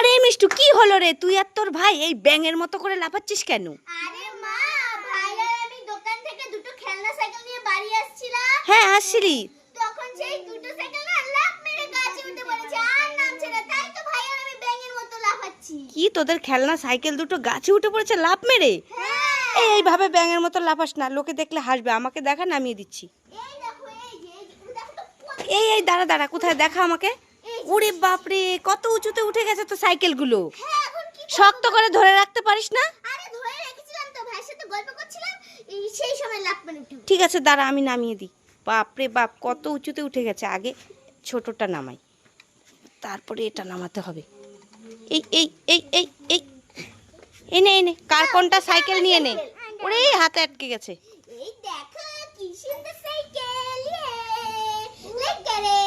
আরে মিষ্টু, কি হলো রে? তুই আর তোর ভাই এই ব্যাঙের মতো করে লাফাচ্ছিস কেন? আরে মা, ভাই আর আমি দোকান থেকে দুটো খেলনা সাইকেল নিয়ে বাড়ি আসছিলাম। হ্যাঁ, আসছিলি। তখন সেই দুটো সাইকেল না লাফ মেরে গাছে উঠে পড়েছে, আর নামছে না। তাই তো ভাই আর আমি ব্যাঙের মতো লাফাচ্ছি। কি তোদের খেলনা সাইকেল দুটো গাছে উঠে পড়েছে লাফ মেরে? হ্যাঁ, এইভাবে ব্যাঙের মতো লাফাস না, লোকে দেখলে হাসবে। আমাকে দেখা, নামিয়ে দিচ্ছি। এই দেখো, এই দেখো তো এই দাঁড়া দাঁড়া, কোথায় দেখা আমাকে। ওরে বাপরে, কত উঁচুতে উঠে গেছে তো সাইকেলগুলো। হ্যাঁ, এখন কি শক্ত করে ধরে রাখতে পারিস না? আরে ধরে রেখেছিলাম তো, ভাইয়ের সাথে গল্প করছিলাম, সেই সময় লাফ মেরে উঠে। ঠিক আছে, দাঁড়া, আমি নামিয়ে দিই। বাপরে বাপ, কত উঁচুতে উঠে গেছে। আগে ছোটটা নামাই, তারপরে এটা নামাতে হবে। এই এই এই এই এই এনে এনে, কার কোনটা সাইকেল নিয়ে নে। ওরে, হাতে আটকে গেছে। এই দেখো কি সুন্দর সাইকেল, লেগে রে।